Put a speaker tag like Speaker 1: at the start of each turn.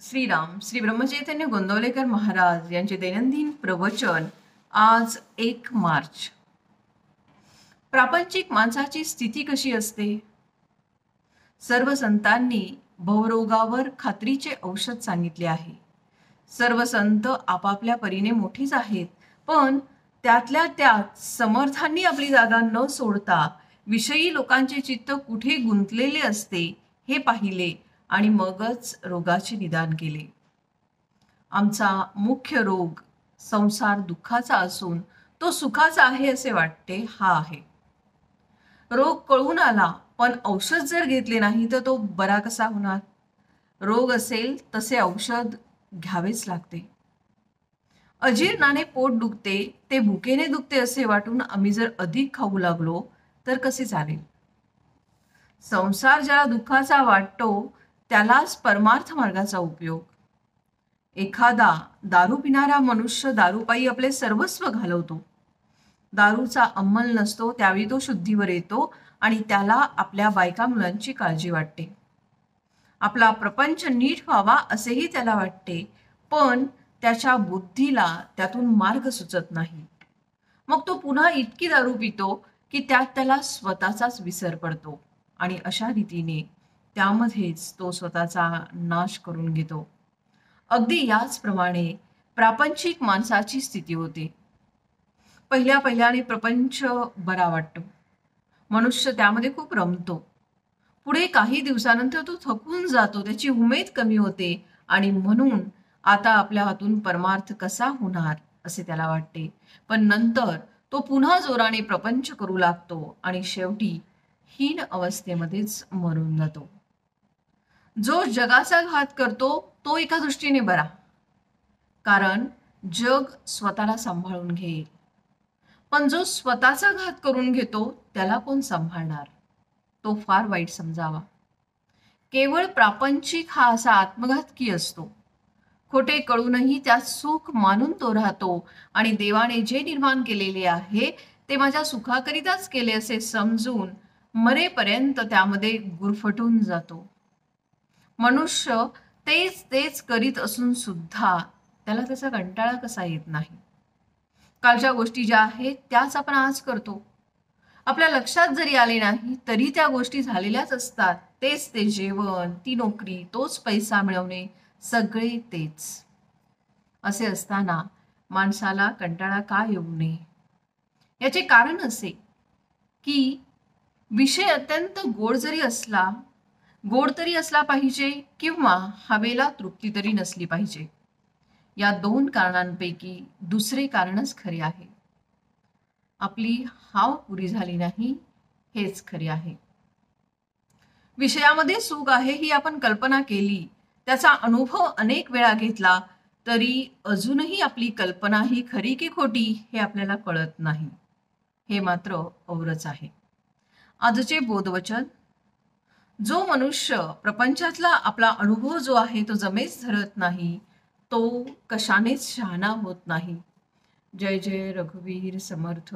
Speaker 1: श्रीराम श्री ब्रह्मचैतन्य गोंदवलेकर महाराज यांचे दैनंदिन प्रवचन आज 1 मार्च। प्रापंचिक माणसाची स्थिती कशी असते? सर्व संतांनी भवरोगावर खात्रीचे औषध सांगितले आहे। सर्व संत आपापल्या परीने मोठीच आहेत, पण त्यातल्या त्यात समर्थांनी आपली जागा न सोडता विषयी लोकांचे चित्त कुठे गुंतलेले असते हे पाहिले आणि मगच रोगाचे निदान केले। आमचा मुख्य रोग संसार दुःखाचा असून तो सुखाचा आहे असे वाटते हा आहे। रोग कळून आला पण औषध जर घेतले नाही तर तो बरा कसा होणार? रोग असेल तसे औषध घ्यावेच लागते। अजीर्णाने पोट दुखते ते भुकेने दुखते असे वाटून आम्ही जर अधिक खाऊ लागलो तर कसे चालेल? संसार ज्याला दुःखाचा वाटतो त्यालाच परमार्थ मार्गाचा उपयोग। एखादा दारू पिणारा मनुष्य दारूपायी आपले सर्वस्व घालवतो। दारूचा अंमल नसतो त्यावेळी तो शुद्धीवर येतो आणि त्याला आपल्या बायका मुलांची काळजी वाटते। आपला प्रपंच नीट व्हावा असेही त्याला वाटते, पण त्याच्या बुद्धीला त्यातून मार्ग सुचत नाही। मग तो पुन्हा इतकी दारू पितो की त्यात त्याला स्वतःचाच विसर पडतो आणि अशा रीतीने त्यामध्येच तो स्वतःचा नाश करून घेतो। अगदी याचप्रमाणे प्रापंचिक माणसाची स्थिती होते। पहिल्याने प्रपंच बरा वाटतो, मनुष्य त्यामध्ये खूप रमतो। पुढे काही दिवसानंतर तो थकून जातो, त्याची उमेद कमी होते आणि म्हणून आता आपल्या हातून परमार्थ कसा होणार असे त्याला वाटते। पण नंतर तो पुन्हा जोराने प्रपंच करू लागतो आणि शेवटी हीन अवस्थेमध्येच मरून जातो। जो जगाचा घात करतो तो एका दृष्टीने बरा, कारण जग स्वतःला सांभाळून घेईल, पण जो स्वतःचा घात करून घेतो त्याला कोण सांभाळणार? तो फार वाईट समजावा। केवळ प्रापंचिक हा असा आत्मघातकी असतो। खोटे कळूनही त्यात सुख मानून तो राहतो आणि देवाने जे निर्माण केलेले आहे ते माझ्या सुखाकरिताच केले असे समजून मरेपर्यंत त्यामध्ये गुरफटून जातो। मनुष्य तेच तेच करीत असून सुद्धा त्याला त्याचा कंटाळा कसा येत नाही? कालच्या गोष्टी ज्या आहेत त्याच आपण आज करतो। आपल्या लक्षात जरी आले नाही तरी त्या गोष्टी झालेल्याच असतात। तेच ते जेवण, ती नोकरी, तोच पैसा मिळवणे, सगळे तेच। असे असताना माणसाला कंटाळा का येऊ नये? याचे कारण असे की विषय अत्यंत गोड तरी असला पाहिजे किंवा हवेला तृप्ती तरी नसली पाहिजे। या दोन कारणांपैकी दुसरे कारणच खरे आहे। आपली हाव पुरी झाली नाही हेच खरे आहे। विषयामध्ये सुख आहे ही आपण कल्पना केली, त्याचा अनुभव अनेक वेळा घेतला, तरी अजूनही आपली कल्पना ही खरी की खोटी हे आपल्याला कळत नाही। हे मात्र औरच आहे। आजचे बोधवचन: जो मनुष्य प्रपंचातला आपला अनुभव जो आहे तो जमेच धरत नाही तो कशानेच शहाणा होत नाही। जय जय रघुवीर समर्थ।